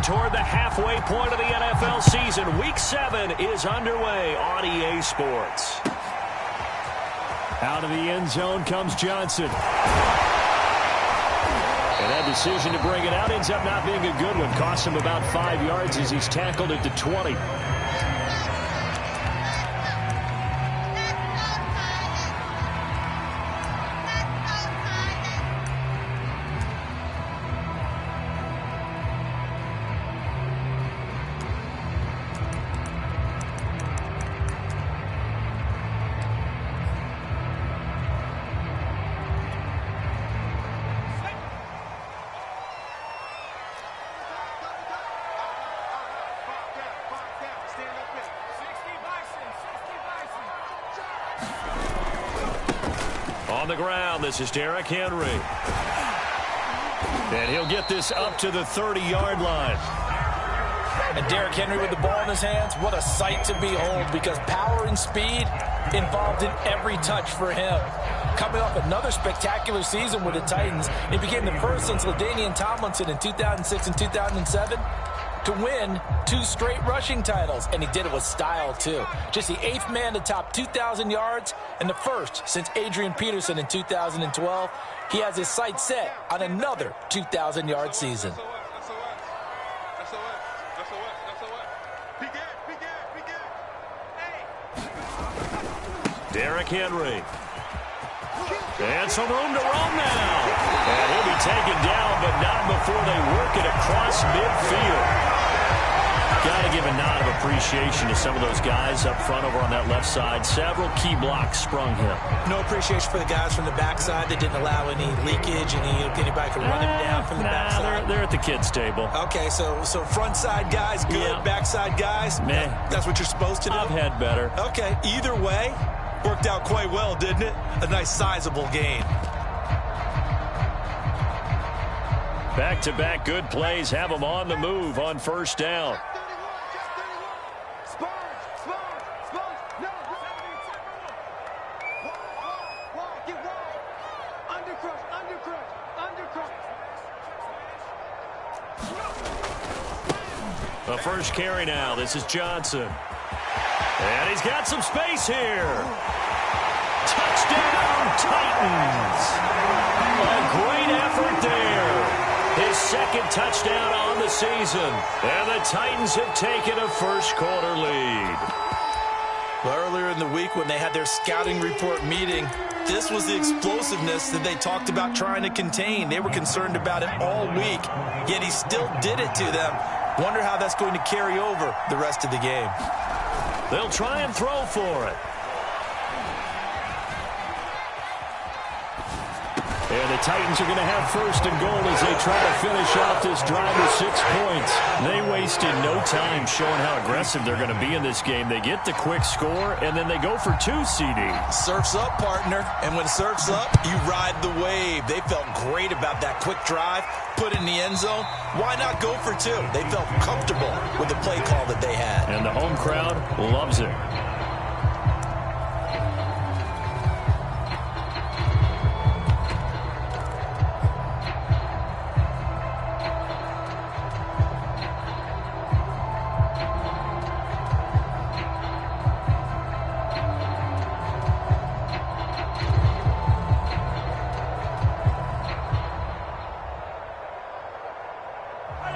toward the halfway point of the NFL season. Week 7 is underway on EA Sports. Out of the end zone comes Johnson. And that decision to bring it out ends up not being a good one. Costs him about 5 yards as he's tackled at the 20. On the ground, this is Derrick Henry. And he'll get this up to the 30-yard line. And Derrick Henry with the ball in his hands, what a sight to behold, because power and speed involved in every touch for him. Coming off another spectacular season with the Titans, he became the first since LaDainian Tomlinson in 2006 and 2007 to win 2 straight rushing titles, and he did it with style too. Just the 8th man to top 2,000 yards and the first since Adrian Peterson in 2012. He has his sights set on another 2,000-yard season. Derrick Henry. And some room to roam now. And he'll be taken down, but not before they work it across midfield. Got to give a nod of appreciation to some of those guys up front over on that left side. Several key blocks sprung him. No appreciation for the guys from the backside that didn't allow any leakage, and anybody could run him down from the backside. They're at the kids' table. Okay, so front side guys, good. Yeah. Backside guys, man. That's what you're supposed to do? I've had better. Okay, either way, worked out quite well, didn't it? A nice sizable gain. Back-to-back good plays have them on the move on first down. The first carry now. This is Johnson. And he's got some space here. Touchdown, Titans. A great effort there. His second touchdown on the season. And the Titans have taken a first-quarter lead. Well, earlier in the week when they had their scouting report meeting, this was the explosiveness that they talked about trying to contain. They were concerned about it all week, yet he still did it to them. Wonder how that's going to carry over the rest of the game. They'll try and throw for it. And the Titans are going to have first and goal as they try to finish off this drive with 6 points. They wasted no time showing how aggressive they're going to be in this game. They get the quick score, and then they go for 2, CD. Surf's up, partner. And when surf's up, you ride the wave. They felt great about that quick drive, put in the end zone. Why not go for 2? They felt comfortable with the play call that they had. And the home crowd loves it.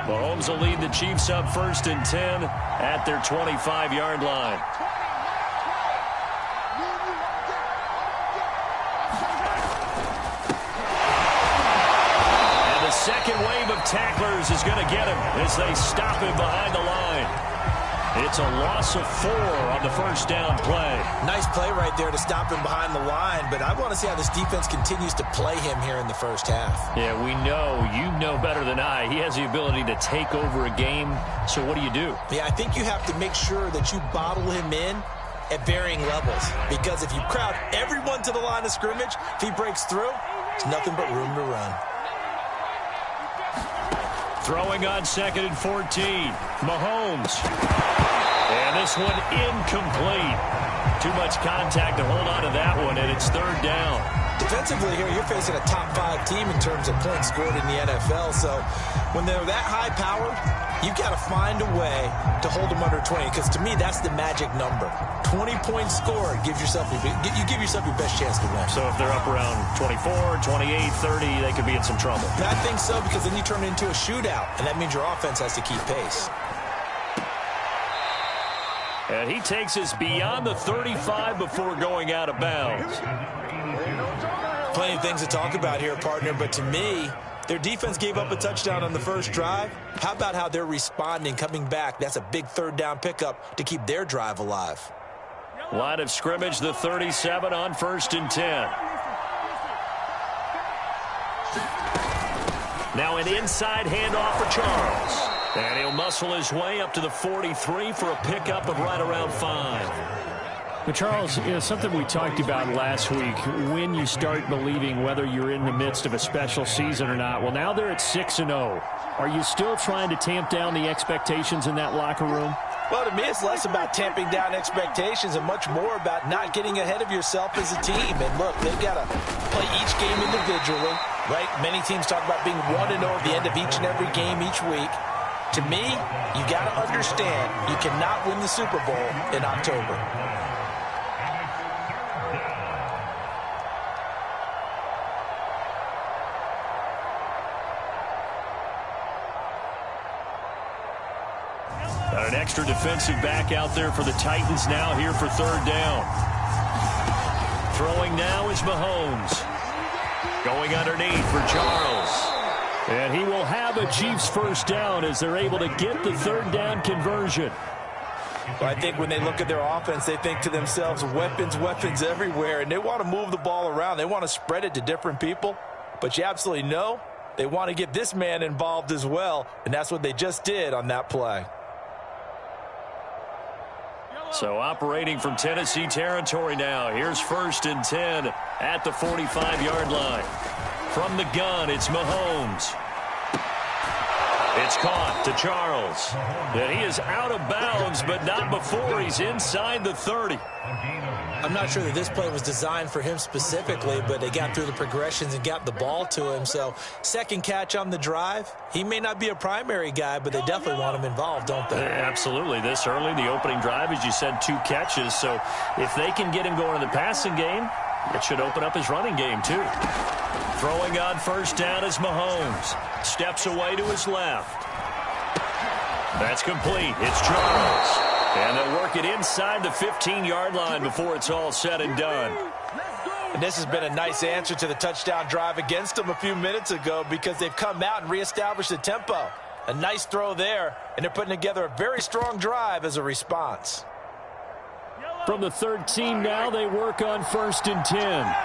Mahomes will lead the Chiefs up 1st and 10 at their 25-yard line. And the second wave of tacklers is going to get him as they stop him behind the line. It's a loss of 4 on the first down play. Nice play right there to stop him behind the line, but I want to see how this defense continues to play him here in the first half. Yeah, we know. You know better than I. He has the ability to take over a game, so what do you do? Yeah, I think you have to make sure that you bottle him in at varying levels, because if you crowd everyone to the line of scrimmage, if he breaks through, there's nothing but room to run. Throwing on 2nd and 14. Mahomes. And this one incomplete. Too much contact to hold on to that one, and it's 3rd down. Defensively here, you're facing a top 5 team in terms of points scored in the NFL. So when they're that high-powered, you've got to find a way to hold them under 20, because to me, that's the magic number. 20 points scored, you give yourself your best chance to win. So if they're up around 24, 28, 30, they could be in some trouble. And I think so, because then you turn it into a shootout, and that means your offense has to keep pace. And he takes us beyond the 35 before going out of bounds. Plenty of things to talk about here, partner, but to me, their defense gave up a touchdown on the first drive. How about how they're responding, coming back? That's a big third down pickup to keep their drive alive. Line of scrimmage, the 37 on 1st and 10. Now an inside handoff for Charles. And he'll muscle his way up to the 43 for a pickup of right around 5. But Charles, something we talked about last week, when you start believing whether you're in the midst of a special season or not. Well, now they're at 6-0. Are you still trying to tamp down the expectations in that locker room? Well, to me, it's less about tamping down expectations and much more about not getting ahead of yourself as a team. And look, they've got to play each game individually, right? Many teams talk about being 1-0 at the end of each and every game each week. To me, you got to understand you cannot win the Super Bowl in October. Got an extra defensive back out there for the Titans now here for 3rd down. Throwing now is Mahomes. Going underneath for Charles. And he will have a Chiefs 1st down as they're able to get the 3rd down conversion. Well, I think when they look at their offense, they think to themselves, weapons, weapons everywhere, and they want to move the ball around. They want to spread it to different people, but you absolutely know they want to get this man involved as well, and that's what they just did on that play. So operating from Tennessee territory now. Here's 1st and 10 at the 45-yard line. From the gun, it's Mahomes. It's caught to Charles. And he is out of bounds, but not before he's inside the 30. I'm not sure that this play was designed for him specifically, but they got through the progressions and got the ball to him. So second catch on the drive. He may not be a primary guy, but they definitely want him involved, don't they? Absolutely. This early, the opening drive, as you said, 2 catches. So if they can get him going in the passing game, it should open up his running game, too. Throwing on 1st down is Mahomes. Steps away to his left. That's complete. It's Charles. And they'll work it inside the 15-yard line before it's all said and done. And this has been a nice answer to the touchdown drive against them a few minutes ago, because they've come out and reestablished the tempo. A nice throw there, and they're putting together a very strong drive as a response. From the 13 now, they work on 1st and 10.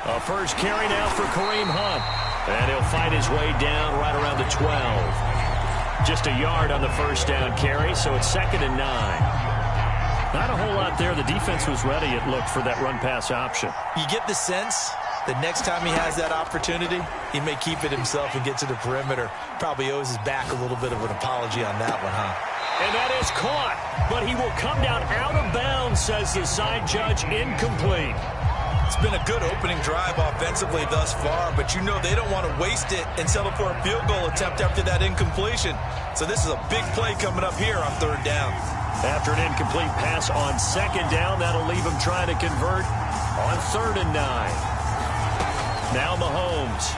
A first carry now for Kareem Hunt. And he'll fight his way down right around the 12. Just a yard on the 1st down carry, so it's 2nd and 9. Not a whole lot there. The defense was ready, it looked, for that run-pass option. You get the sense that next time he has that opportunity, he may keep it himself and get to the perimeter. Probably owes his back a little bit of an apology on that one, huh? And that is caught, but he will come down out of bounds, says the side judge. Incomplete. It's been a good opening drive offensively thus far, but you know they don't want to waste it and settle for a field goal attempt after that incompletion. So this is a big play coming up here on 3rd down. After an incomplete pass on 2nd down, that'll leave him trying to convert on 3rd and 9. Now Mahomes.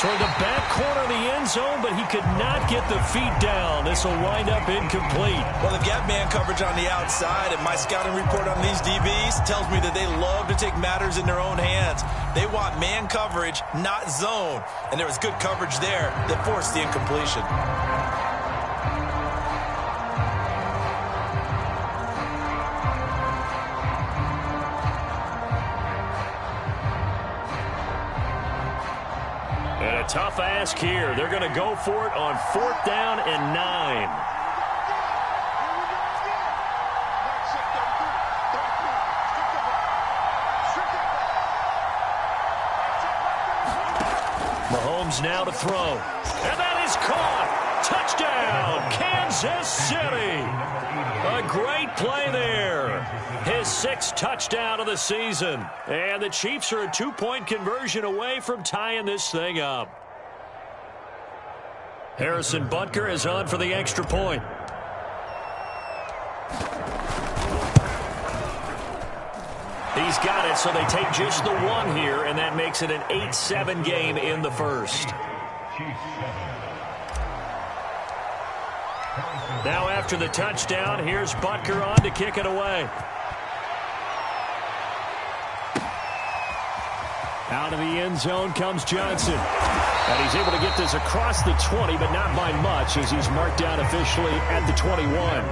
Toward the back corner of the end zone, but he could not get the feet down. This will wind up incomplete. Well, they've got man coverage on the outside, and my scouting report on these DBs tells me that they love to take matters in their own hands. They want man coverage, not zone. And there was good coverage there that forced the incompletion. And a tough ask here. They're going to go for it on 4th down and 9. Mahomes now to throw. And that is caught. touchdown, Kansas City. A great play there. His 6th touchdown of the season. And the Chiefs are a 2-point conversion away from tying this thing up. Harrison Butker is on for the extra point. He's got it, so they take just the one here, and that makes it an 8-7 game in the first. Now after the touchdown, here's Butker on to kick it away. Out of the end zone comes Johnson. And he's able to get this across the 20, but not by much, as he's marked down officially at the 21.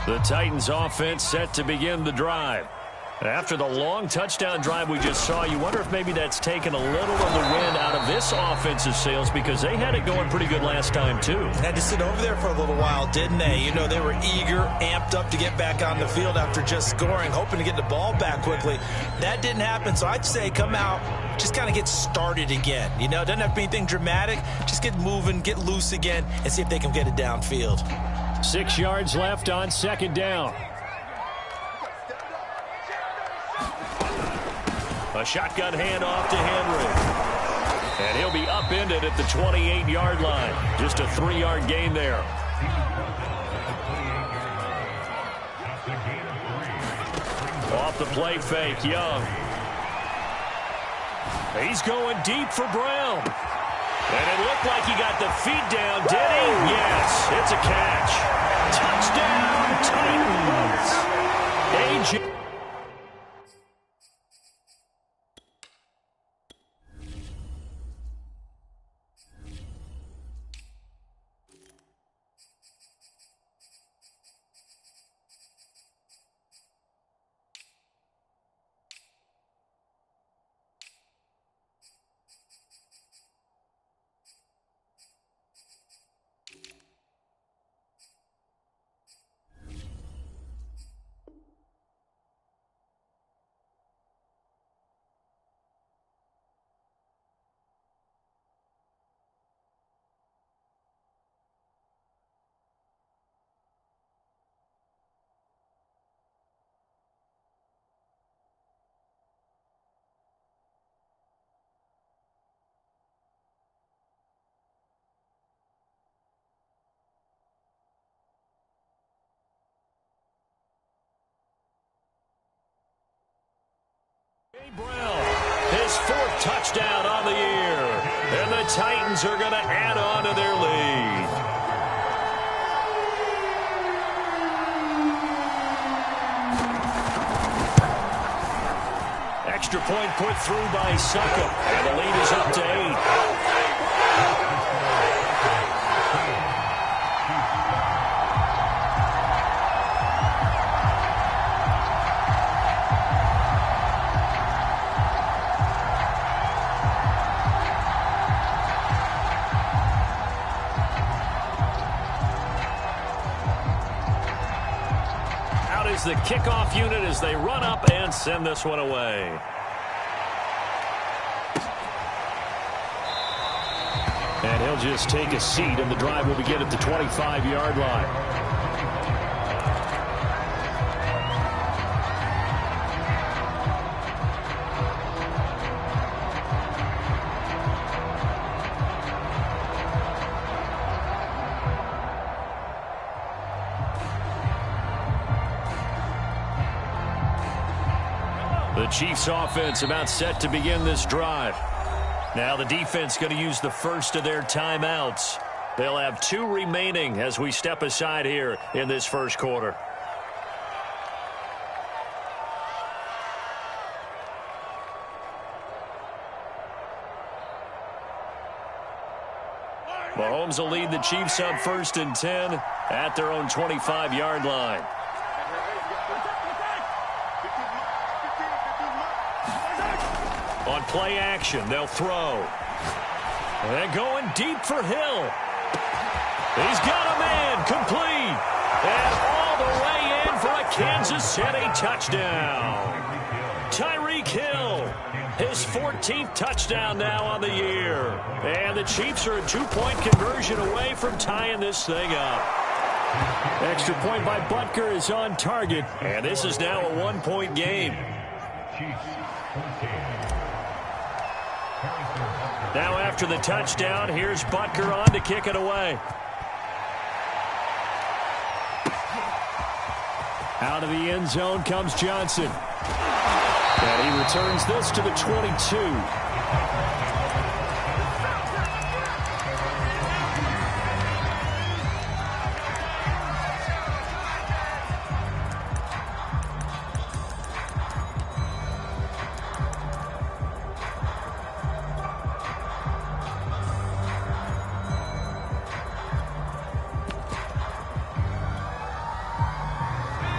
The Titans offense set to begin the drive. After the long touchdown drive we just saw, you wonder if maybe that's taken a little of the wind out of this offensive sails, because they had it going pretty good last time too. Had to sit over there for a little while, didn't they? You know, they were eager, amped up to get back on the field after just scoring, hoping to get the ball back quickly. That didn't happen, so I'd say come out, just kind of get started again. You know, it doesn't have to be anything dramatic. Just get moving, get loose again, and see if they can get it downfield. 6 yards left on 2nd down. A shotgun handoff to Henry. And he'll be upended at the 28-yard line. Just a 3-yard gain there. Off the play fake, Young. He's going deep for Brown. And it looked like he got the feet down, did he? Yes, it's a catch. Touchdown, Titans. A.J. Brown, his 4th touchdown on the year. And the Titans are going to add on to their lead. Extra point put through by Succop. And the lead is up to 8. The kickoff unit as they run up and send this one away. And he'll just take a seat, and the drive will begin at the 25-yard line. The Chiefs offense about set to begin this drive. Now the defense going to use the first of their timeouts. They'll have 2 remaining as we step aside here in this first quarter. Mahomes will lead the Chiefs up 1st and 10 at their own 25-yard line. On play action, they'll throw. And going deep for Hill. He's got a man, complete. And all the way in for a Kansas City touchdown. Tyreek Hill, his 14th touchdown now on the year. And the Chiefs are a 2-point conversion away from tying this thing up. Extra point by Butker is on target. And this is now a 1-point game. Now after the touchdown, here's Butker on to kick it away. Out of the end zone comes Johnson. And he returns this to the 22.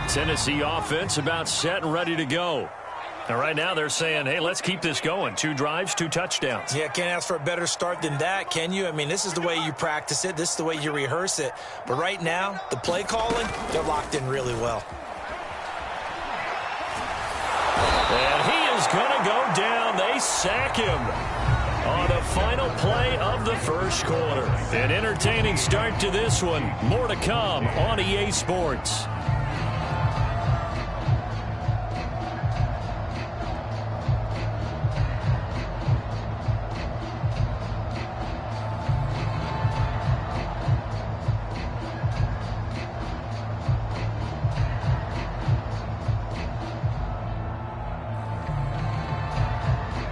Tennessee offense about set and ready to go. And right now they're saying, hey, let's keep this going. 2 drives, 2 touchdowns. Yeah, can't ask for a better start than that, can you? I mean, this is the way you practice it. This is the way you rehearse it. But right now, the play calling, they're locked in really well. And he is going to go down. They sack him on the final play of the first quarter. An entertaining start to this one. More to come on EA Sports.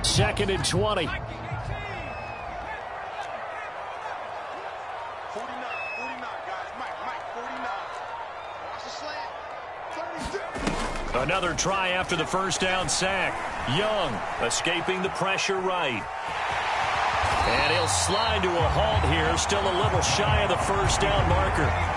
Second and 20. Another try after the first down sack. Young escaping the pressure right. And he'll slide to a halt here. Still a little shy of the first down marker.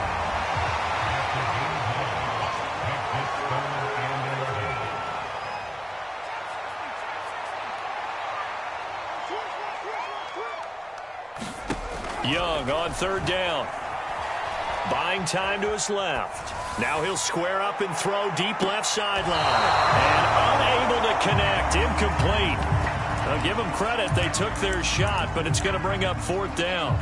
Young on third down. Buying time to his left. Now he'll square up and throw deep left sideline. And unable to connect. Incomplete. I'll give them credit. They took their shot, but it's going to bring up fourth down.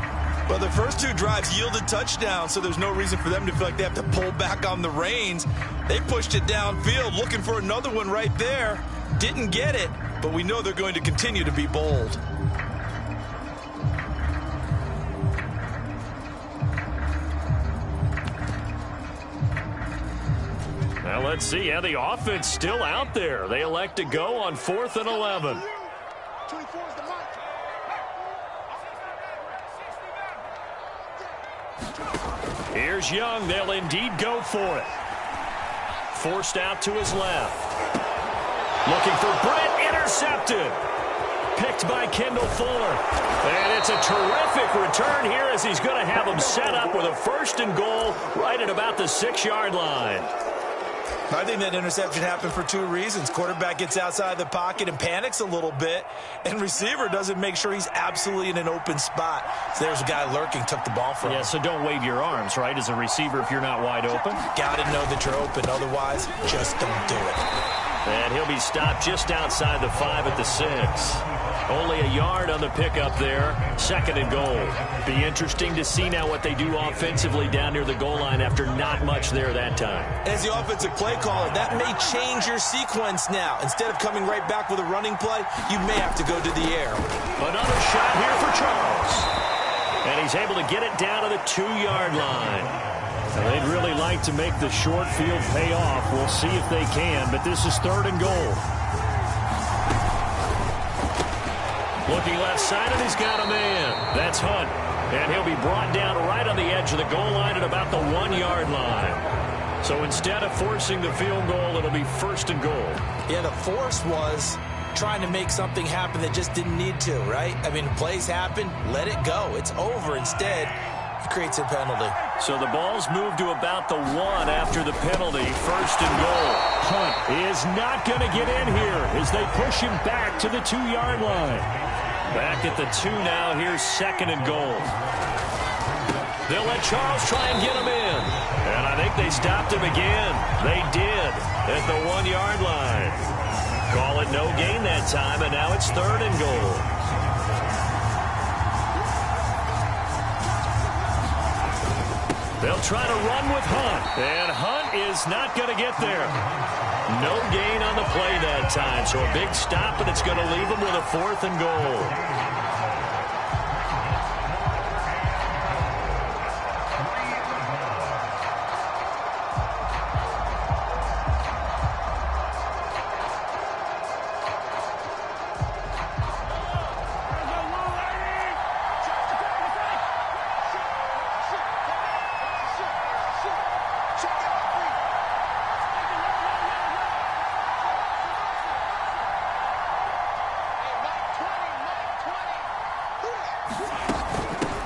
Well, the first 2 drives yielded touchdowns, so there's no reason for them to feel like they have to pull back on the reins. They pushed it downfield, looking for another one right there. Didn't get it, but we know they're going to continue to be bold. Well, let's see. Yeah, the offense still out there. They elect to go on 4th and 11. Here's Young. They'll indeed go for it. Forced out to his left. Looking for Brett. Intercepted. Picked by Kendall Fuller. And it's a terrific return here as he's going to have him set up with a 1st and goal right at about the 6-yard line. I think that interception happened for 2 reasons. Quarterback gets outside the pocket and panics a little bit, and receiver doesn't make sure he's absolutely in an open spot. So there's a guy lurking, took the ball from him. Yeah, so don't wave your arms, right, as a receiver if you're not wide open. Got to know that you're open. Otherwise, just don't do it. And he'll be stopped just outside the 5 at the 6. Only a yard on the pickup there. 2nd and goal. Be interesting to see now what they do offensively down near the goal line after not much there that time. As the offensive play caller, that may change your sequence now. Instead of coming right back with a running play, you may have to go to the air. Another shot here for Charles. And he's able to get it down to the 2-yard line. Now, they'd really like to make the short field pay off. We'll see if they can, but this is 3rd and goal. Looking left side, and he's got a man. That's Hunt. And he'll be brought down right on the edge of the goal line at about the 1-yard line. So instead of forcing the field goal, it'll be 1st and goal. Yeah, the force was trying to make something happen that just didn't need to, right? I mean, plays happen, let it go. It's over. Instead, creates a penalty. So the ball's moved to about the 1 after the penalty. First and goal. Hunt is not going to get in here as they push him back to the 2-yard line. Back at the 2 now. Here's second and goal. They'll let Charles try and get him in. And I think they stopped him again. They did at the 1-yard line. Call it no gain that time, and now it's third and goal. They'll try to run with Hunt. And Hunt is not going to get there. No gain on the play that time. So a big stop, and it's going to leave them with a fourth and goal.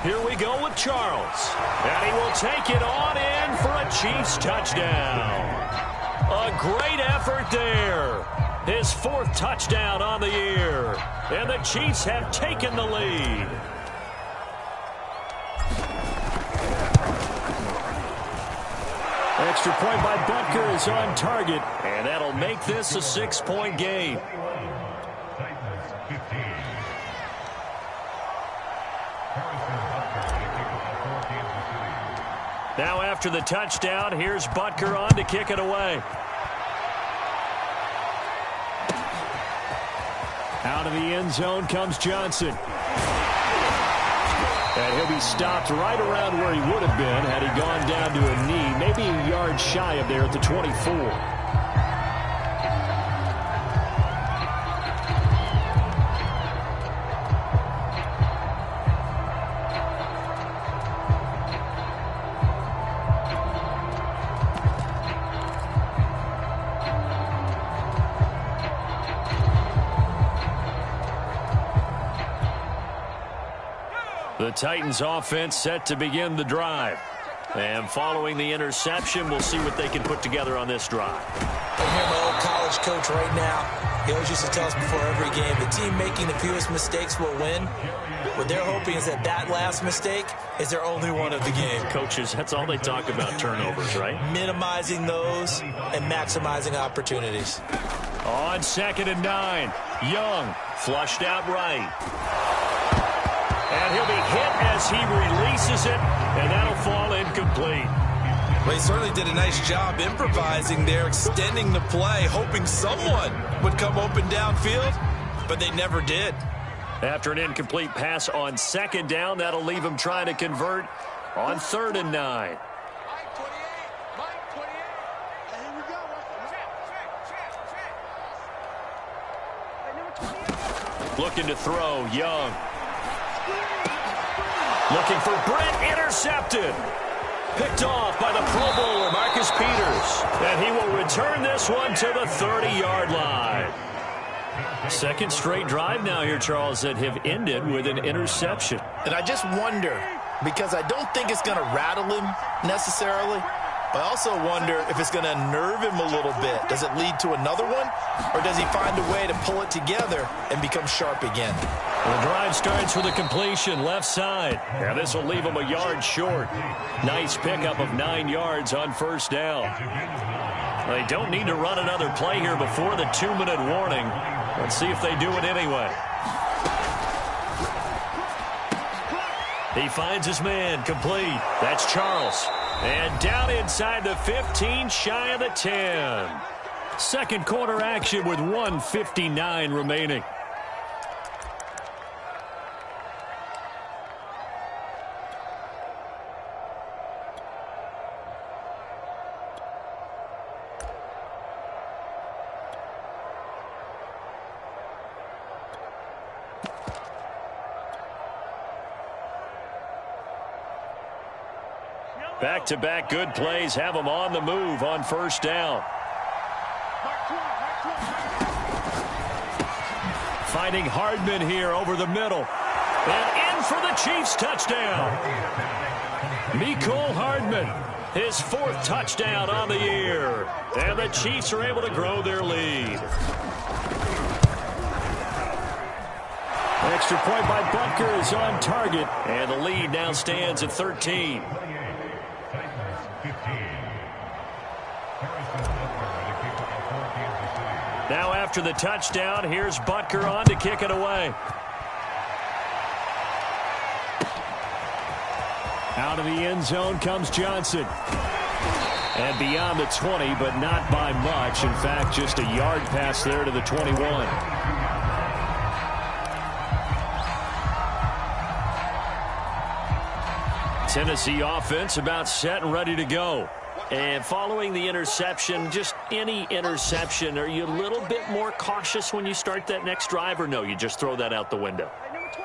Here we go with Charles. And he will take it on in for a Chiefs touchdown. A great effort there. His 4th touchdown on the year. And the Chiefs have taken the lead. Extra point by Butker is on target. And that'll make this a 6-point game. Now after the touchdown, here's Butker on to kick it away. Out of the end zone comes Johnson. And he'll be stopped right around where he would have been had he gone down to a knee, maybe a yard shy of there at the 24. The Titans offense set to begin the drive. And following the interception, we'll see what they can put together on this drive. I hear my old college coach right now. He always used to tell us before every game, the team making the fewest mistakes will win. What they're hoping is that that last mistake is their only one of the game. Coaches, that's all they talk about, turnovers, right? Minimizing those and maximizing opportunities. On 2nd and 9, Young flushed out right. And he'll be hit as he releases it, and that'll fall incomplete. Well, he certainly did a nice job improvising there, extending the play, hoping someone would come open downfield, but they never did. After an incomplete pass on 2nd down, that'll leave him trying to convert on 3rd and 9. Looking to throw, Young. Looking for Brent, intercepted. Picked off by the Pro Bowler, Marcus Peters. And he will return this one to the 30-yard line. Second straight drive now here, Charles, that have ended with an interception. And I just wonder, because I don't think it's going to rattle him necessarily, but I also wonder if it's going to nerve him a little bit. Does it lead to another one, or does he find a way to pull it together and become sharp again? The drive starts with a completion left side. Now this will leave him a yard short. Nice pickup of 9 yards on 1st down. They don't need to run another play here before the 2-minute warning. Let's see if they do it anyway. He finds his man, complete. That's Charles. And down inside the 15, shy of the 10. Second quarter action with 1:59 remaining. Back-to-back good plays have them on the move on 1st down. Finding Hardman here over the middle. And in for the Chiefs touchdown. Mecole Hardman, his 4th touchdown on the year. And the Chiefs are able to grow their lead. Extra point by Butker is on target. And the lead now stands at 13. Now after the touchdown, here's Butker on to kick it away. Out of the end zone comes Johnson. And beyond the 20, but not by much. In fact, just a yard pass there to the 21. Tennessee offense about set and ready to go. And following the interception, just any interception, are you a little bit more cautious when you start that next drive, or no, you just throw that out the window?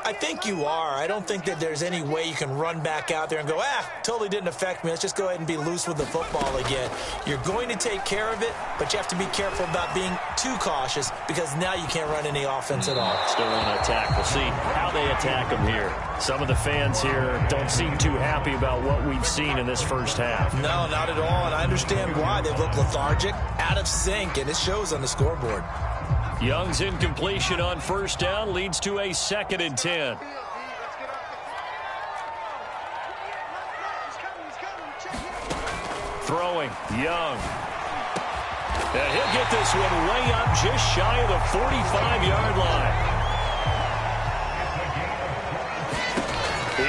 I think you are. I don't think that there's any way you can run back out there and go, totally didn't affect me. Let's just go ahead and be loose with the football again. You're going to take care of it, but you have to be careful about being too cautious because now you can't run any offense at all. Still want to attack. We'll see how they attack them here. Some of the fans here don't seem too happy about what we've seen in this first half. No, not at all, and I understand why. They look lethargic, out of sync, and it shows on the scoreboard. Young's incompletion on first down leads to a 2nd and 10. Throwing, Young. And he'll get this one way up just shy of the 45-yard line.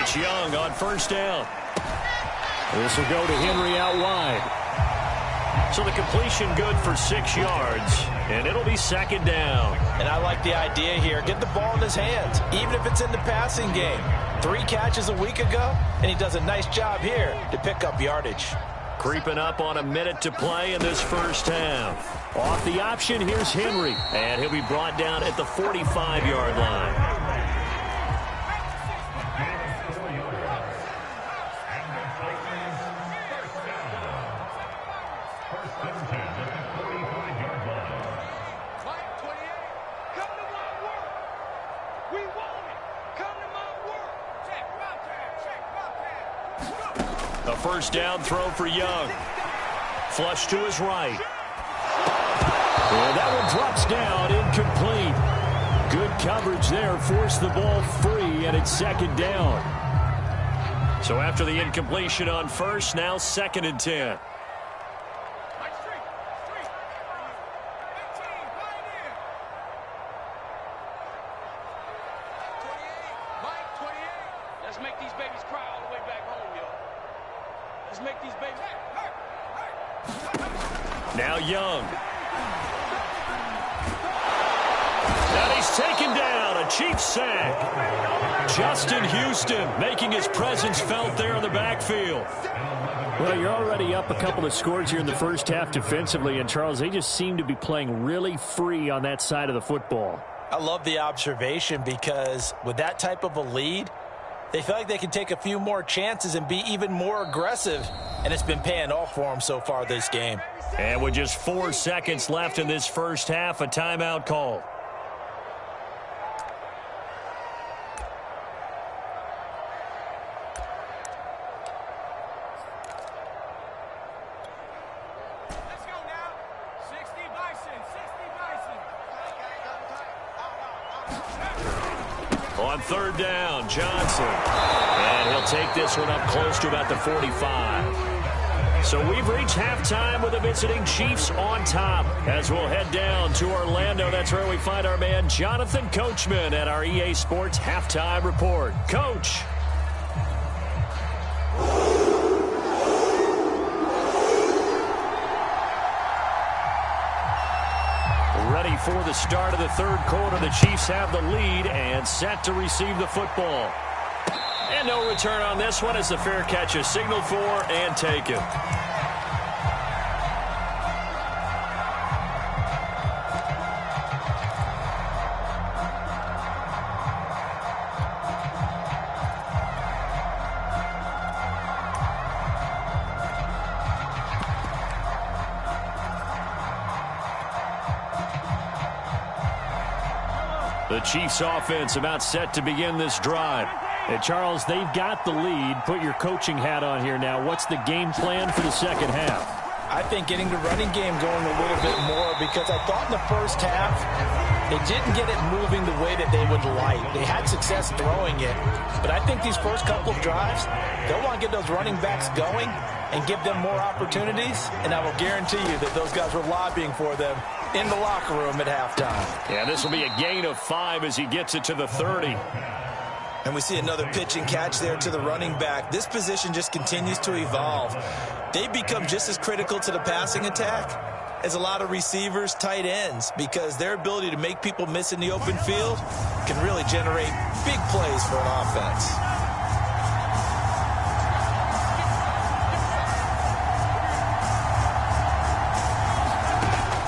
It's Young on first down. This will go to Henry out wide. So the completion good for 6 yards, and it'll be 2nd down. And I like the idea here. Get the ball in his hands, even if it's in the passing game. 3 catches a week ago, and he does a nice job here to pick up yardage. Creeping up on a minute to play in this first half. Off the option, here's Henry, and he'll be brought down at the 45-yard line. A first down throw for Young. Flush to his right. And that one drops down, incomplete. Good coverage there, forced the ball free, and it's 2nd down. So after the incompletion on first, now 2nd and 10. Let's make these babies cry all the way back home, yo. Let's make these babies. Now Young. And he's taken down. A Chiefs sack. Justin Houston making his presence felt there in the backfield. Well, you're already up a couple of scores here in the first half defensively, and Charles, they just seem to be playing really free on that side of the football. I love the observation because with that type of a lead, they feel like they can take a few more chances and be even more aggressive, and it's been paying off for them so far this game. And with just 4 seconds left in this first half, a timeout call. Let's go now. 60 Bison, 60 Bison. On third down, Johnson. And he'll take this one up close to about the 45. So we've reached halftime with the visiting Chiefs on top. As we'll head down to Orlando, that's where we find our man Jonathan Coachman at our EA Sports Halftime Report. Coach. Ready for the start of the third quarter. The Chiefs have the lead and set to receive the football. And no return on this one as the fair catch is signaled for and taken. The Chiefs offense about set to begin this drive. Hey, Charles, they've got the lead. Put your coaching hat on here now. What's the game plan for the second half? I think getting the running game going a little bit more, because I thought in the first half they didn't get it moving the way that they would like. They had success throwing it, but I think these first couple of drives, they'll want to get those running backs going and give them more opportunities, and I will guarantee you that those guys were lobbying for them in the locker room at halftime. Yeah, this will be a gain of 5 as he gets it to the 30. And we see another pitch and catch there to the running back. This position just continues to evolve. They become just as critical to the passing attack as a lot of receivers, tight ends, because their ability to make people miss in the open field can really generate big plays for an offense.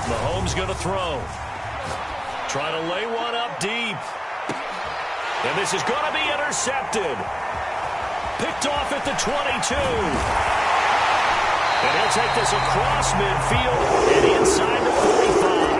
Mahomes going to throw. Trying to lay one up deep. And this is going to be intercepted. Picked off at the 22. And he'll take this across midfield and inside the 45.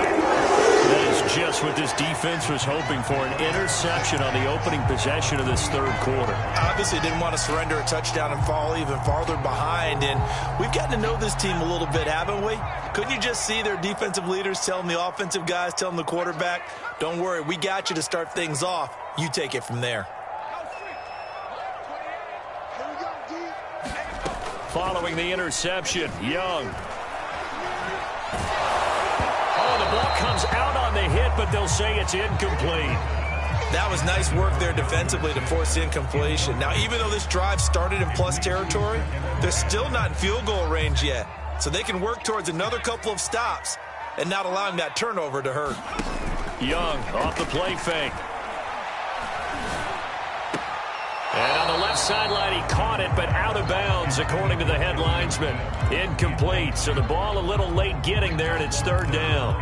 That is just what this defense was hoping for, an interception on the opening possession of this third quarter. Obviously didn't want to surrender a touchdown and fall even farther behind. And we've gotten to know this team a little bit, haven't we? Couldn't you just see their defensive leaders telling the offensive guys, telling the quarterback, don't worry, we got you to start things off. You take it from there. Following the interception, Young. Oh, the ball comes out on the hit, but they'll say it's incomplete. That was nice work there defensively to force incompletion. Now, even though this drive started in plus territory, they're still not in field goal range yet. So they can work towards another couple of stops and not allowing that turnover to hurt. Young off the play fake. And on the left sideline, he caught it, but out of bounds, according to the head linesman. Incomplete, so the ball a little late getting there, and it's third down.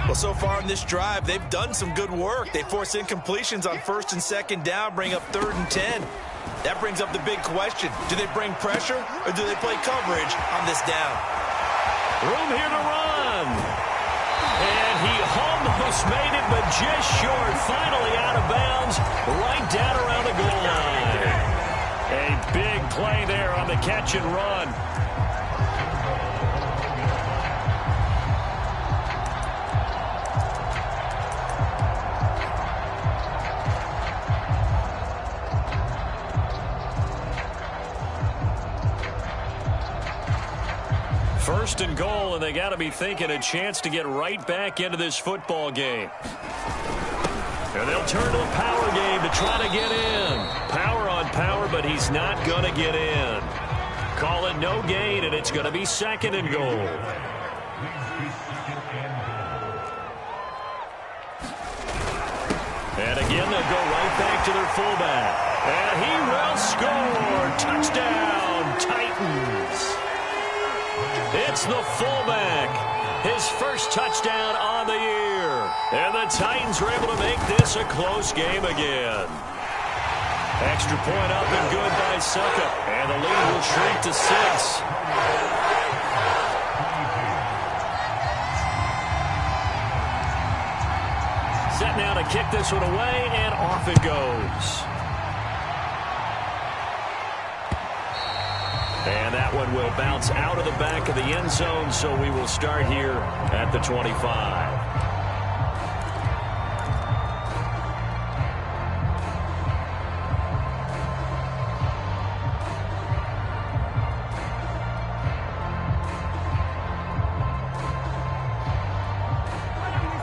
Well, so far in this drive, they've done some good work. They force incompletions on first and second down, bring up 3rd and 10. That brings up the big question. Do they bring pressure, or do they play coverage on this down? Room here to run. And he almost made it, but just short. Finally out of bounds, right down around the goal line. A big play there on the catch and run. First and goal, and they got to be thinking a chance to get right back into this football game. And they'll turn to the power game to try to get in. Power on power, but he's not going to get in. Call it no gain, and it's going to be 2nd and goal. And again, they'll go right back to their fullback. And he will score. Touchdown, Titans. It's the fullback. His first touchdown on the year. And the Titans are able to make this a close game again. Extra point up and good by Suckup. And the lead will shrink to 6. Set now to kick this one away, and off it goes. And that one will bounce out of the back of the end zone, so we will start here at the 25.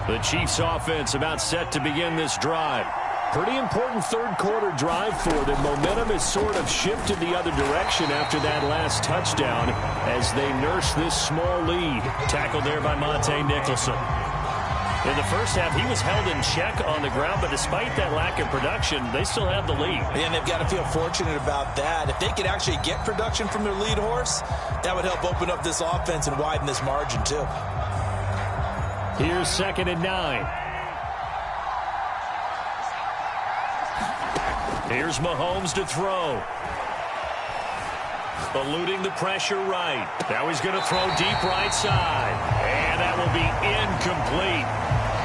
The Chiefs offense about set to begin this drive. Pretty important third quarter drive for them. Momentum has sort of shifted the other direction after that last touchdown as they nurse this small lead. Tackled there by Monte Nicholson. In the first half, he was held in check on the ground, but despite that lack of production, they still have the lead. And they've got to feel fortunate about that. If they could actually get production from their lead horse, that would help open up this offense and widen this margin too. Here's 2nd and 9. Here's Mahomes to throw. Eluding the pressure right. Now he's going to throw deep right side. And that will be incomplete.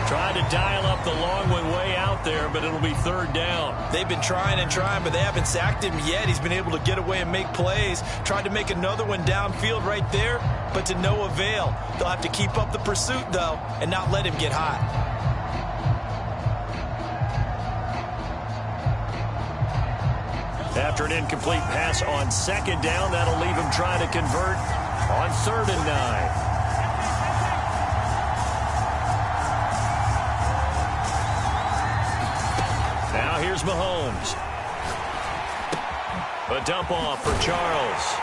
Trying to dial up the long one way out out there, but it'll be third down. They've been trying and trying, but they haven't sacked him yet. He's been able to get away and make plays. Tried to make another one downfield right there, but to no avail. They'll have to keep up the pursuit, though, and not let him get hot. After an incomplete pass on second down, that'll leave him trying to convert on 3rd and 9. Now here's Mahomes. A dump off for Charles.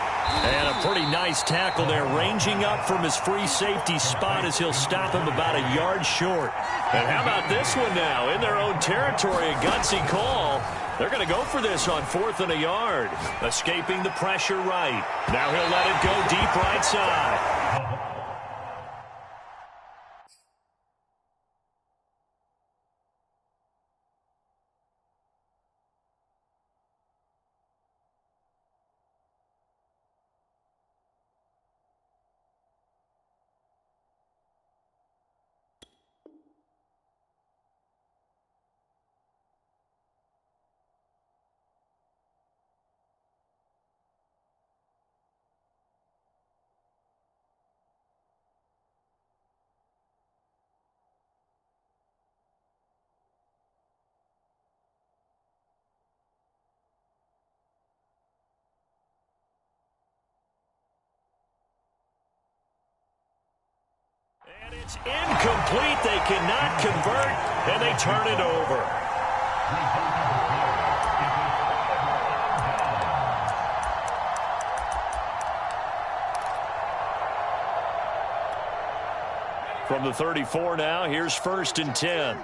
And a pretty nice tackle there, ranging up from his free safety spot as he'll stop him about a yard short. And how about this one now? In their own territory, a gutsy call. They're going to go for this on 4th and a yard. Escaping the pressure right. Now he'll let it go deep right side. And it's incomplete. They cannot convert, and they turn it over. From the 34 now, here's 1st and 10.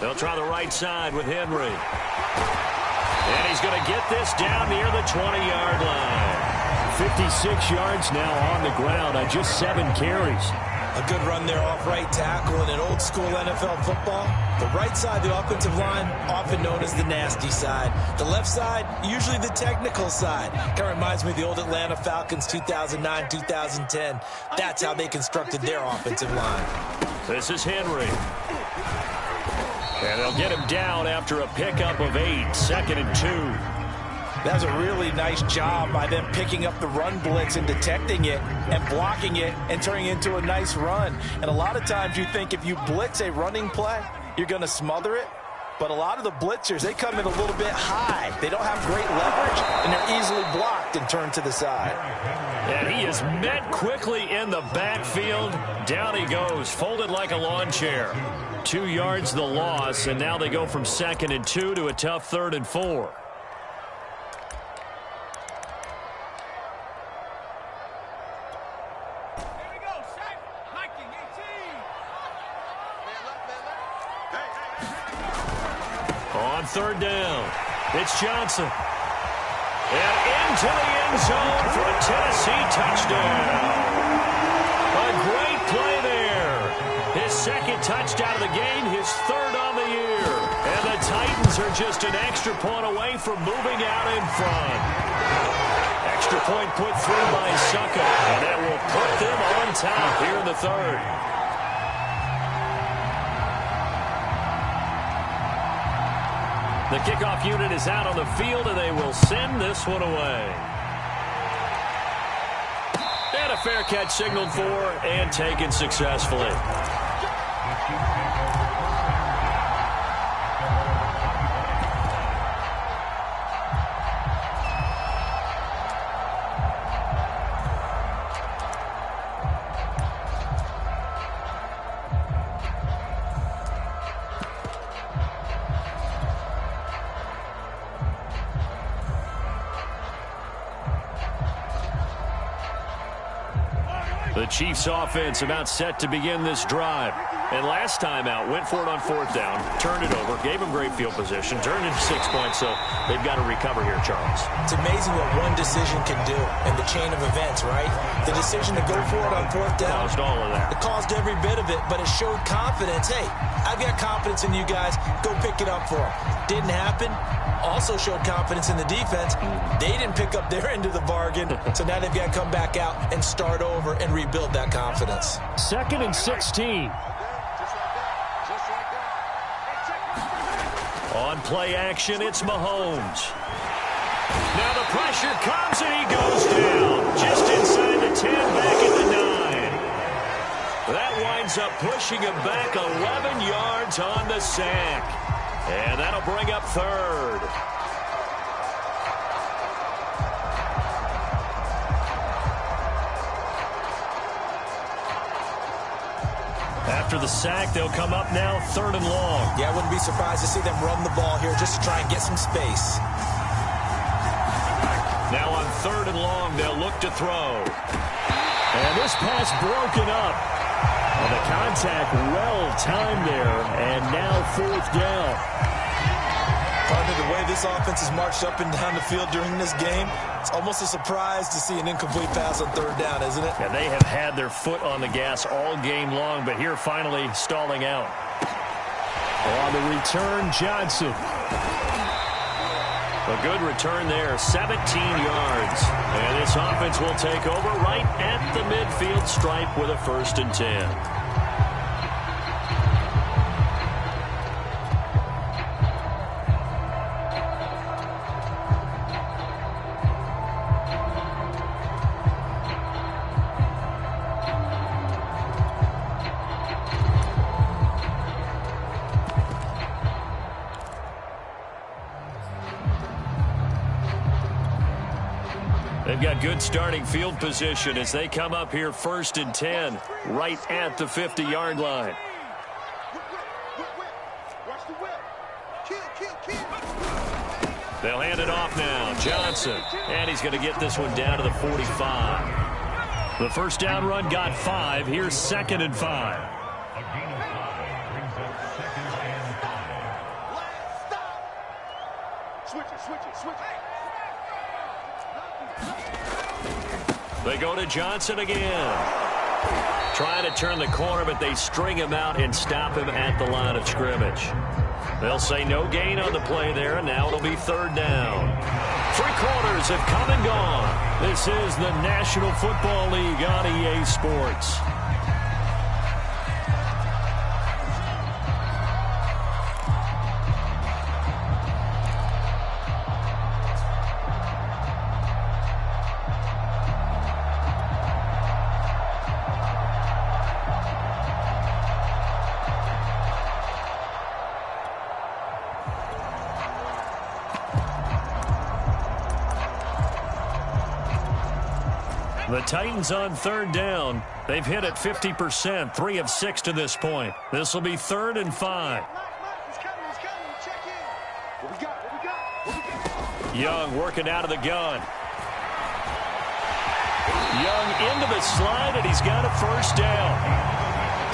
They'll try the right side with Henry. And he's going to get this down near the 20-yard line. 56 yards now on the ground on just 7 carries. A good run there off right tackle in an old-school NFL football. The right side of the offensive line, often known as the nasty side. The left side, usually the technical side. Kind of reminds me of the old Atlanta Falcons 2009-2010. That's how they constructed their offensive line. This is Henry. And they'll get him down after a pickup of 8, 2nd and 2. That was a really nice job by them picking up the run blitz and detecting it and blocking it and turning it into a nice run. And a lot of times you think if you blitz a running play, you're going to smother it. But a lot of the blitzers, they come in a little bit high. They don't have great leverage, and they're easily blocked and turned to the side. And he is met quickly in the backfield. Down he goes, folded like a lawn chair. 2 yards the loss, and now they go from 2nd and 2 to a tough 3rd and 4. On 3rd down, it's Johnson. And into the end zone for a Tennessee touchdown. A great play there. His 2nd touchdown of the game, his 3rd on the year. And the Titans are just an extra point away from moving out in front. Extra point put through by Succa. And that will put them on top here in the 3rd. The kickoff unit is out on the field, and they will send this one away. And a fair catch signaled for and taken successfully. The Chiefs offense about set to begin this drive. And last time out, went for it on 4th down, turned it over, gave them great field position, turned it into 6 points, so they've got to recover here, Charles. It's amazing what one decision can do in the chain of events, right? The decision to go for it on 4th down. Caused all of that. It caused every bit of it, but it showed confidence. Hey, I've got confidence in you guys. Go pick it up for them. Didn't happen. Also showed confidence in the defense. They didn't pick up their end of the bargain, so now they've got to come back out and start over and rebuild that confidence. 2nd and 16. On play action, it's Mahomes. Now the pressure comes and he goes down. Just inside the 10, back at the 9. That winds up pushing him back 11 yards on the sack. And that'll bring up 3rd. After the sack, they'll come up now 3rd and long. Yeah, I wouldn't be surprised to see them run the ball here just to try and get some space. Now on 3rd and long, they'll look to throw. And this pass broken up. And the contact well timed there. And now 4th down. Partner, the way this offense has marched up and down the field during this game, it's almost a surprise to see an incomplete pass on 3rd down, isn't it? Yeah, they have had their foot on the gas all game long, but here finally stalling out. On the return, Johnson. A good return there, 17 yards. And this offense will take over right at the midfield stripe with a 1st and 10. They've got good starting field position as they come up here 1st and 10, right at the 50-yard line. They'll hand it off now. Johnson, and he's going to get this one down to the 45. The first down run got 5. Here's 2nd and 5. They go to Johnson again. Trying to turn the corner, but they string him out and stop him at the line of scrimmage. They'll say no gain on the play there, and now it'll be 3rd down. 3 quarters have come and gone. This is the National Football League on EA Sports. The Titans on 3rd down. They've hit it 50%, 3 of 6 to this point. This will be 3rd and 5. Young working out of the gun. Young into the slide, and he's got a 1st down.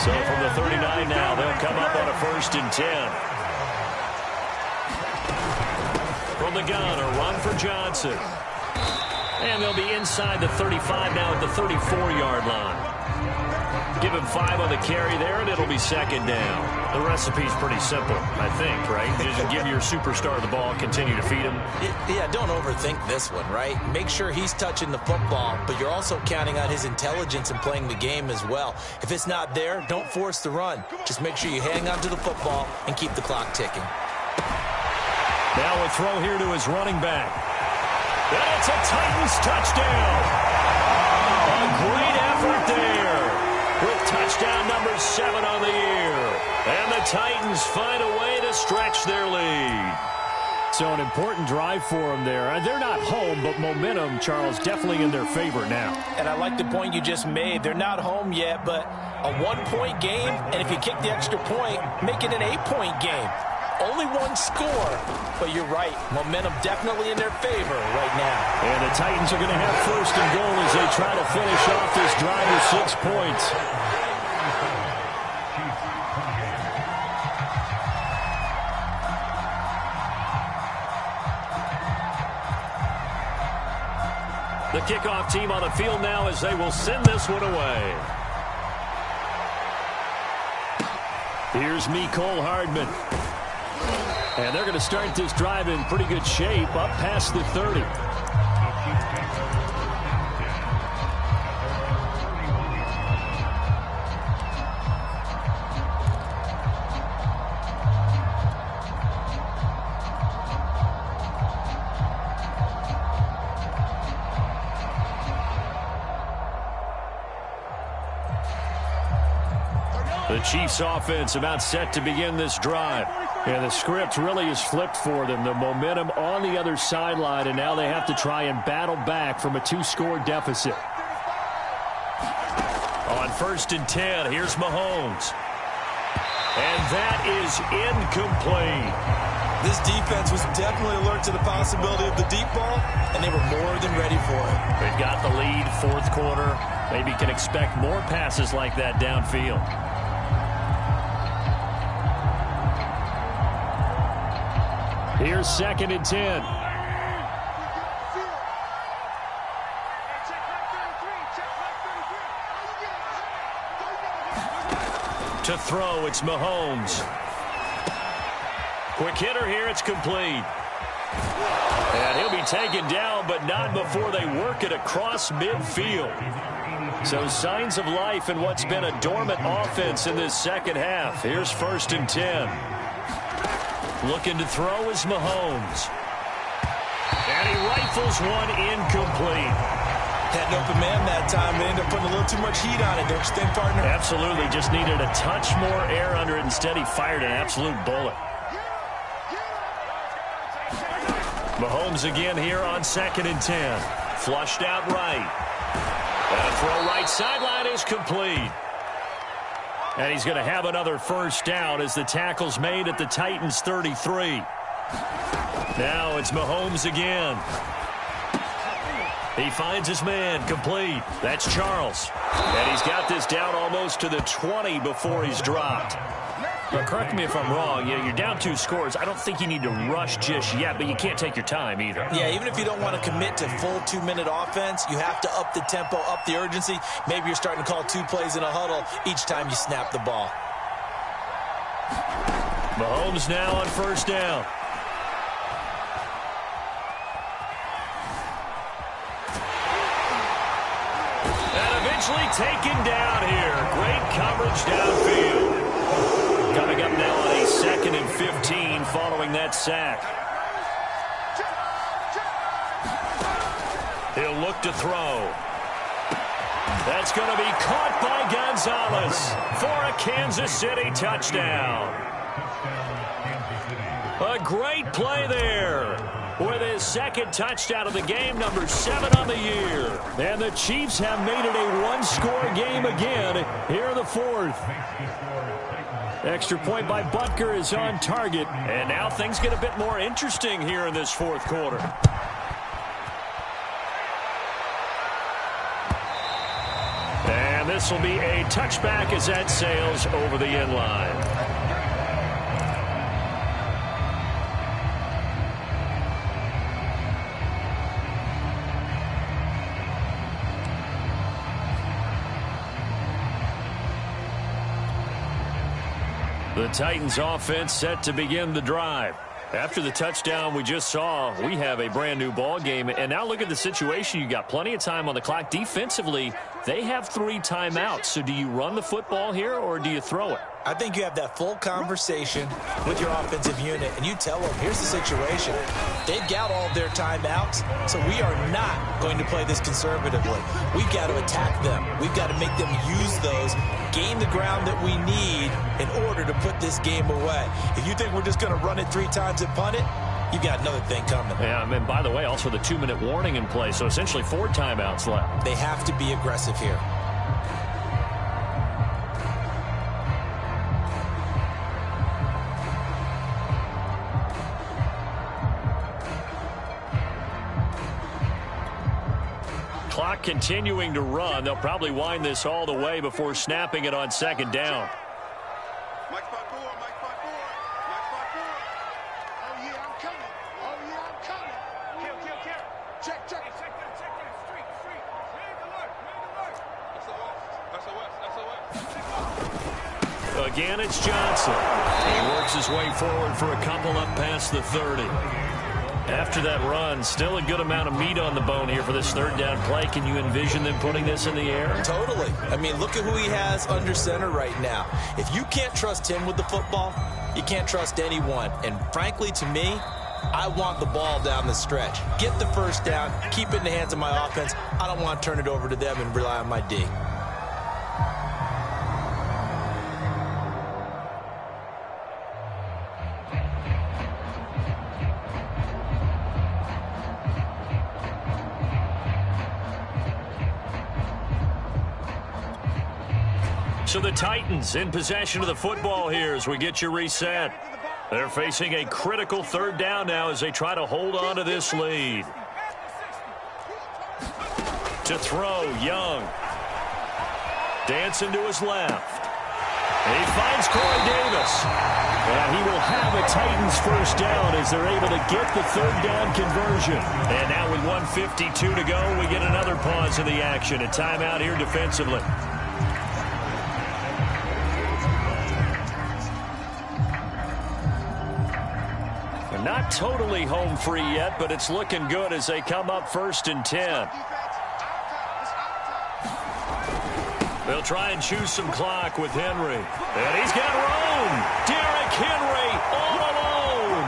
So from the 39 now, they'll come up on a 1st and 10. From the gun, a run for Johnson. And they'll be inside the 35 now at the 34-yard line. Give him 5 on the carry there, and it'll be 2nd down. The recipe's pretty simple, I think, right? You just give your superstar the ball, continue to feed him. Yeah, don't overthink this one, right? Make sure he's touching the football, but you're also counting on his intelligence in playing the game as well. If it's not there, don't force the run. Just make sure you hang on to the football and keep the clock ticking. Now a throw here to his running back. And it's a Titans touchdown. A great effort there with touchdown number 7 on the year. And the Titans find a way to stretch their lead. So an important drive for them there. They're not home, but momentum, Charles, definitely in their favor now. And I like the point you just made. They're not home yet, but a 1-point game, and if you kick the extra point, make it an 8-point game. Only 1 score, but you're right. Momentum definitely in their favor right now. And the Titans are going to have 1st and goal as they try to finish off this drive with 6 points. The kickoff team on the field now as they will send this one away. Here's Mecole Hardman. And they're going to start this drive in pretty good shape up past the 30. The Chiefs offense about set to begin this drive. And the script really is flipped for them. The momentum on the other sideline, and now they have to try and battle back from a 2-score deficit. On 1st and 10, here's Mahomes. And that is incomplete. This defense was definitely alert to the possibility of the deep ball, and they were more than ready for it. They've got the lead, 4th quarter. Maybe can expect more passes like that downfield. Here's 2nd and 10. To throw, it's Mahomes. Quick hitter here, it's complete. And he'll be taken down, but not before they work it across midfield. So signs of life in what's been a dormant offense in this second half. Here's 1st and 10. Looking to throw is Mahomes. And he rifles one incomplete. Had an open man that time. They ended up putting a little too much heat on it, don't you think, partner? Absolutely. Just needed a touch more air under it. Instead, he fired an absolute bullet. Mahomes again here on 2nd and 10. Flushed out right. And a throw right sideline is complete. And he's going to have another first down as the tackle's made at the Titans' 33. Now it's Mahomes again. He finds his man, complete. That's Charles. And he's got this down almost to the 20 before he's dropped. But correct me if I'm wrong, you're down 2 scores. I don't think you need to rush just yet, but you can't take your time either. Yeah, even if you don't want to commit to full 2-minute offense, you have to up the tempo, up the urgency. Maybe you're starting to call 2 plays in a huddle each time you snap the ball. Mahomes now on 1st down. And eventually taken down here. Great coverage downfield. Coming up now on a 2nd and 15 following that sack. He'll look to throw. That's going to be caught by Gonzalez for a Kansas City touchdown. A great play there with his 2nd touchdown of the game, number 7 on the year. And the Chiefs have made it a 1-score game again here in the 4th. Extra point by Butker is on target. And now things get a bit more interesting here in this 4th quarter. And this will be a touchback as that sails over the end line. The Titans offense set to begin the drive. After the touchdown we just saw, we have a brand new ball game. And now look at the situation. You got plenty of time on the clock. Defensively, they have 3 timeouts. So do you run the football here or do you throw it? I think you have that full conversation with your offensive unit, and you tell them, here's the situation. They've got all of their timeouts, so we are not going to play this conservatively. We've got to attack them. We've got to make them use those, gain the ground that we need in order to put this game away. If you think we're just going to run it 3 times and punt it, you've got another thing coming. Yeah, and by the way, also the 2-minute warning in play, so essentially 4 timeouts left. They have to be aggressive here. Clock continuing to run. They'll probably wind this all the way before snapping it on 2nd down. Mike 5-4, Mike 5-4, Mike 5-4. Oh, yeah, I'm coming. Oh, yeah, I'm coming. Kill. Check that. Street. SOS. Again, it's Johnson. He works his way forward for a couple up past the 30. After that run, still a good amount of meat on the bone here for this third down play. Can you envision them putting this in the air? Totally. I mean, look at who he has under center right now. If you can't trust him with the football, you can't trust anyone. And frankly, to me, I want the ball down the stretch. Get the first down, keep it in the hands of my offense. I don't want to turn it over to them and rely on my D. So the Titans in possession of the football here as we get you reset. They're facing a critical third down now as they try to hold on to this lead. To throw, Young. Dancing to his left. And he finds Corey Davis. And he will have a Titans first down as they're able to get the third down conversion. And now with 1:52 to go, we get another pause in the action. A timeout here defensively. Not totally home free yet, but it's looking good as they come up 1st and 10. They'll try and choose some clock with Henry. And he's got room. Derrick Henry all alone.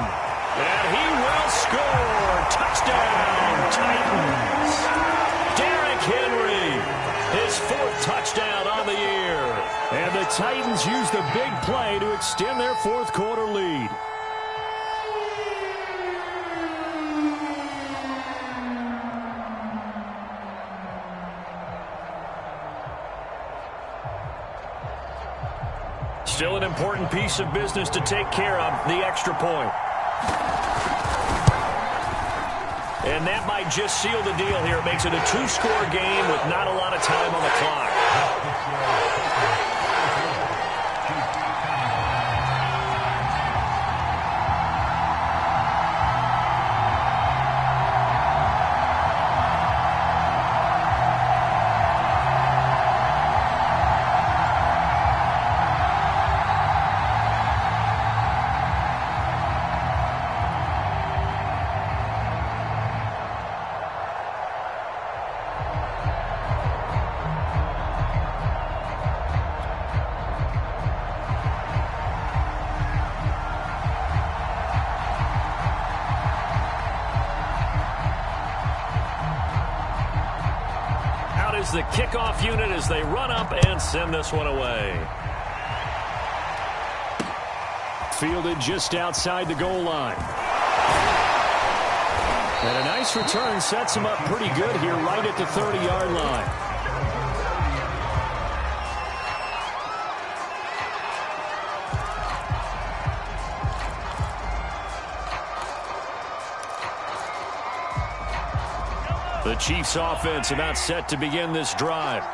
And he will score. Touchdown, Titans. Derrick Henry, his 4th touchdown on the year. And the Titans use the big play to extend their 4th quarter lead. Still an important piece of business to take care of, the extra point. And that might just seal the deal here. It makes it a 2-score game with not a lot of time on the clock. The kickoff unit as they run up and send this one away. Fielded just outside the goal line. And a nice return sets him up pretty good here right at the 30-yard line. The Chiefs offense about set to begin this drive.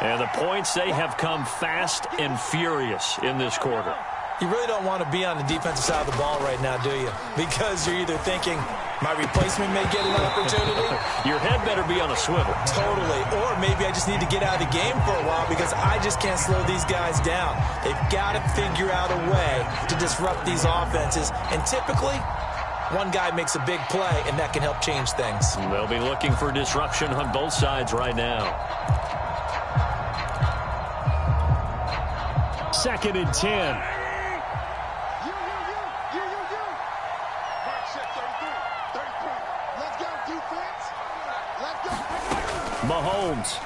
And the points, they have come fast and furious in this quarter. You really don't want to be on the defensive side of the ball right now, do you? Because you're either thinking, my replacement may get an opportunity. Your head better be on a swivel. Totally. Or maybe I just need to get out of the game for a while because I just can't slow these guys down. They've got to figure out a way to disrupt these offenses. And typically, one guy makes a big play, and that can help change things. They'll be looking for disruption on both sides right now. 2nd and 10. Mahomes.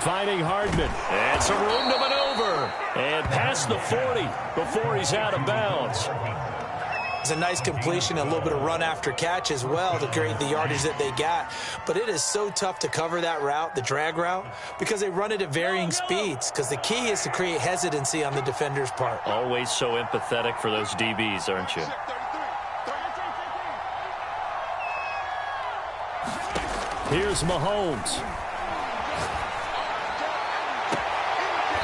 Finding Hardman. And some room to maneuver. And past the 40 before he's out of bounds. It's a nice completion and a little bit of run after catch as well to create the yardage that they got. But it is so tough to cover that route, the drag route, because they run it at varying speeds. Because the key is to create hesitancy on the defender's part. Always so empathetic for those DBs, aren't you? Here's Mahomes.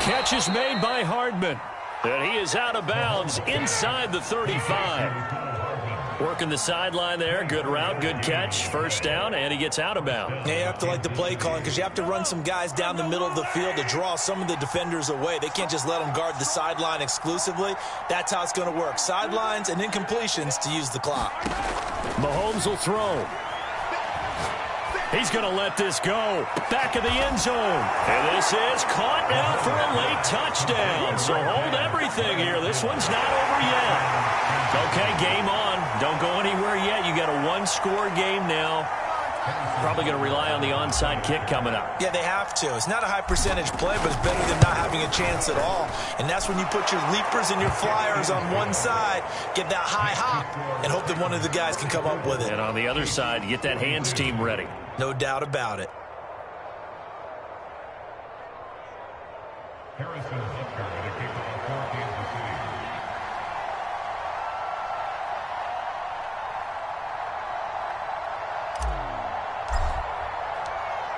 Catch is made by Hardman. And he is out of bounds inside the 35. Working the sideline there. Good route, good catch. First down, and he gets out of bounds. Yeah, you have to like the play calling because you have to run some guys down the middle of the field to draw some of the defenders away. They can't just let them guard the sideline exclusively. That's how it's going to work. Sidelines and incompletions to use the clock. Mahomes will throw. He's going to let this go. Back of the end zone. And this is caught now for a late touchdown. So hold everything here. This one's not over yet. Okay, game on. Don't go anywhere yet. You got a one-score game now. Probably going to rely on the onside kick coming up. Yeah, they have to. It's not a high percentage play, but it's better than not having a chance at all. And that's when you put your leapers and your flyers on one side, get that high hop, and hope that one of the guys can come up with it. And on the other side, get that hands team ready. No doubt about it.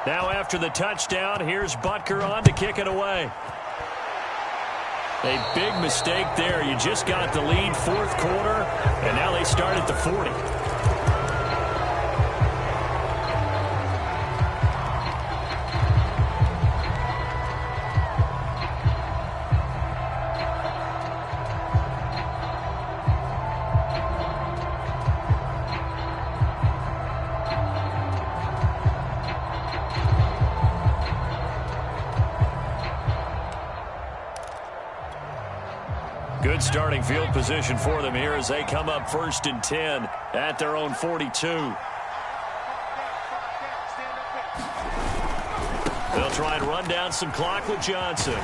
Now after the touchdown, here's Butker on to kick it away. A big mistake there. You just got the lead fourth quarter, and now they start at the 40. Good starting field position for them here as they come up 1st and 10 at their own 42. They'll try and run down some clock with Johnson.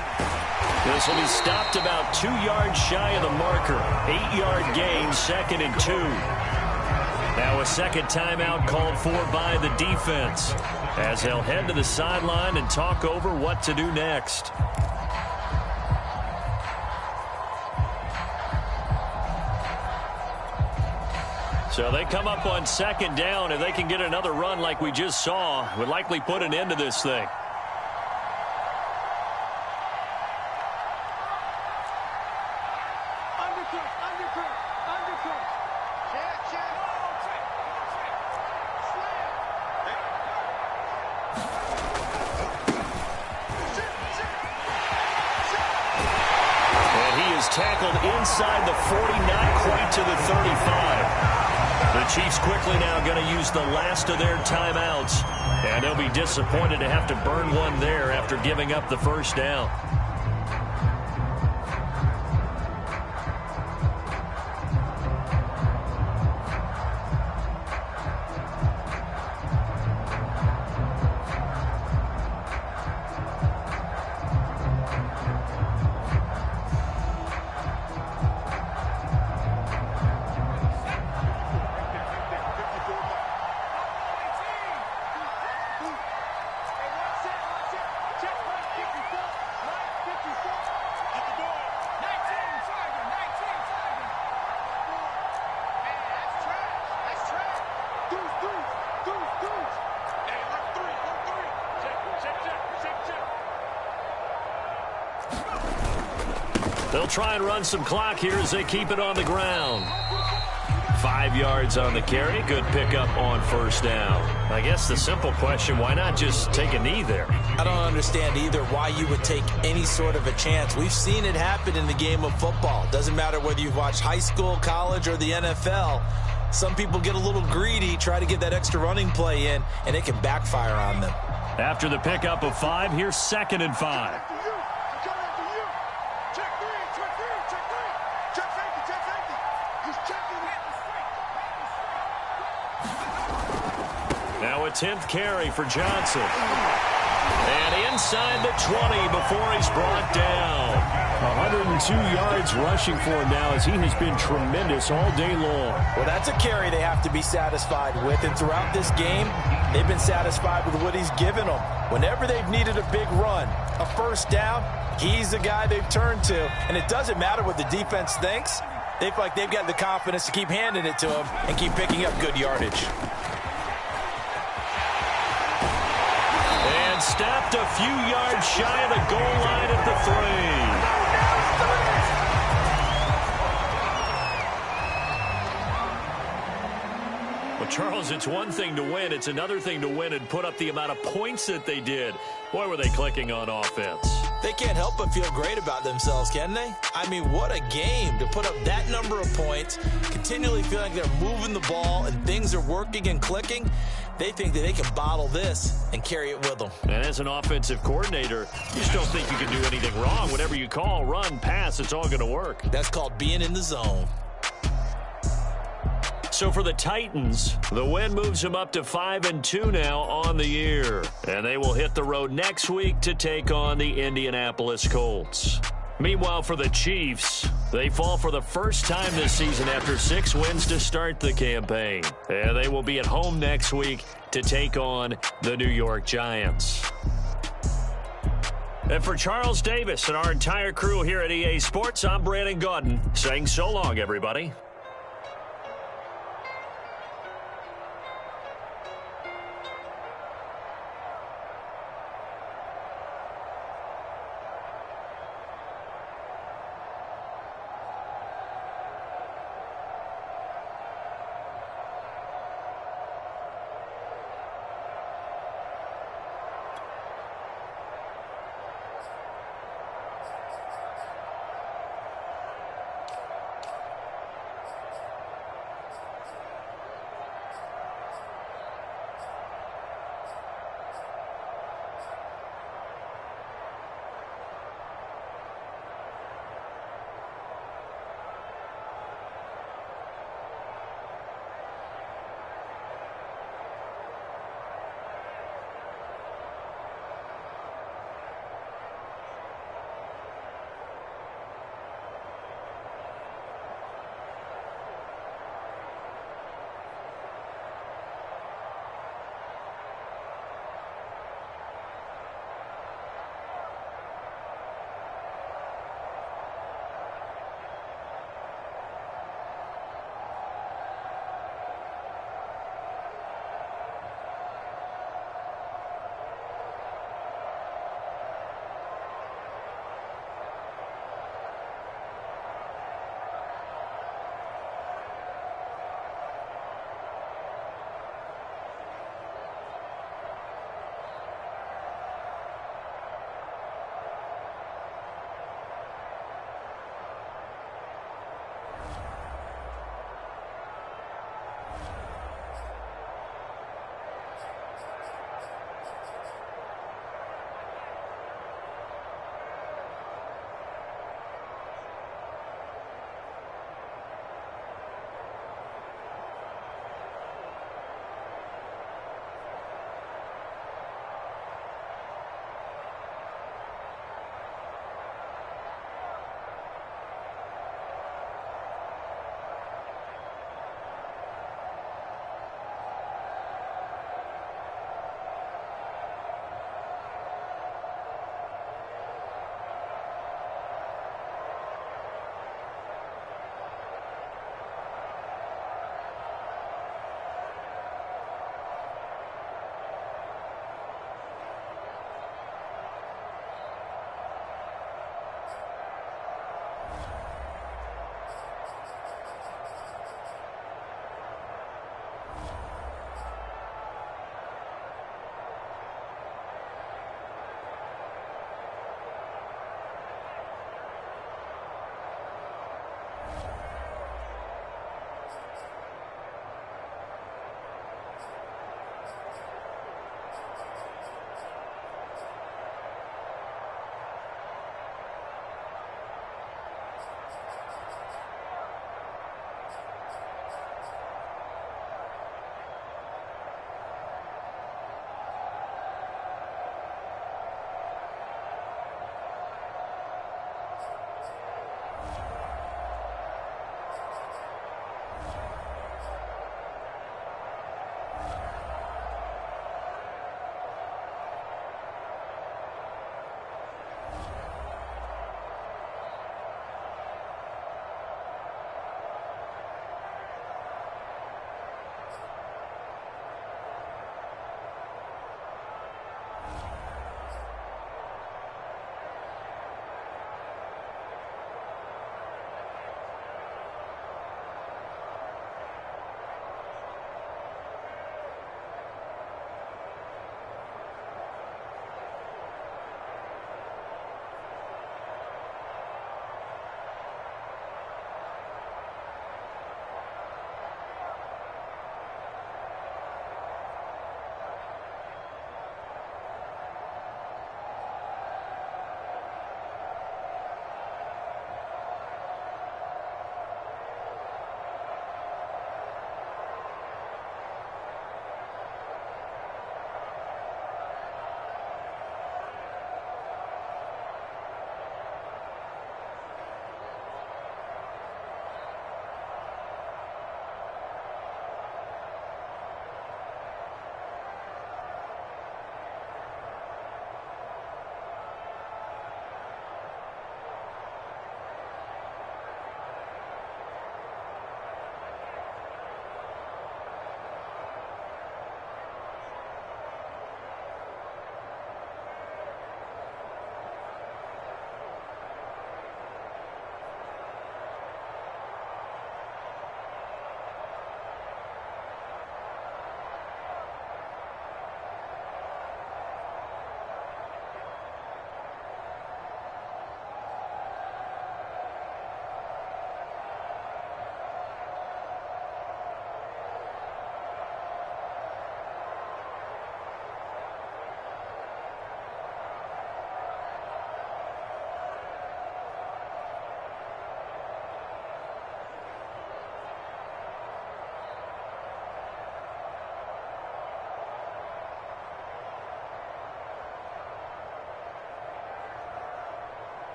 This will be stopped about 2 yards shy of the marker. 8-yard gain, 2nd and 2. Now a second timeout called for by the defense as they'll head to the sideline and talk over what to do next. So they come up on 2nd down. If they can get another run like we just saw, would likely put an end to this thing. And he is tackled inside the 40, not quite to the 35. The Chiefs quickly now going to use the last of their timeouts, and they'll be disappointed to have to burn one there after giving up the first down. They'll try and run some clock here as they keep it on the ground. 5 yards on the carry. Good pickup on first down. I guess the simple question, why not just take a knee there? I don't understand either why you would take any sort of a chance. We've seen it happen in the game of football. Doesn't matter whether you've watched high school, college, or the NFL. Some people get a little greedy, try to get that extra running play in, and it can backfire on them. After the pickup of 5, here's 2nd and 5. Now a 10th carry for Johnson. And inside the 20 before he's brought down. 102 yards rushing for him now as he has been tremendous all day long. Well, that's a carry they have to be satisfied with. And throughout this game, they've been satisfied with what he's given them. Whenever they've needed a big run, a first down, he's the guy they've turned to. And it doesn't matter what the defense thinks. They feel like they've got the confidence to keep handing it to him and keep picking up good yardage. And stopped a few yards shy of the goal line at the 3. Charles, it's one thing to win. It's another thing to win and put up the amount of points that they did. Boy, were they clicking on offense. They can't help but feel great about themselves, can they? I mean, what a game to put up that number of points, continually feeling like they're moving the ball and things are working and clicking. They think that they can bottle this and carry it with them. And as an offensive coordinator, you just don't think you can do anything wrong. Whatever you call, run, pass, it's all going to work. That's called being in the zone. So for the Titans, the win moves them up to 5-2 now on the year. And they will hit the road next week to take on the Indianapolis Colts. Meanwhile, for the Chiefs, they fall for the first time this season after 6 wins to start the campaign. And they will be at home next week to take on the New York Giants. And for Charles Davis and our entire crew here at EA Sports, I'm Brandon Gaudin saying so long, everybody.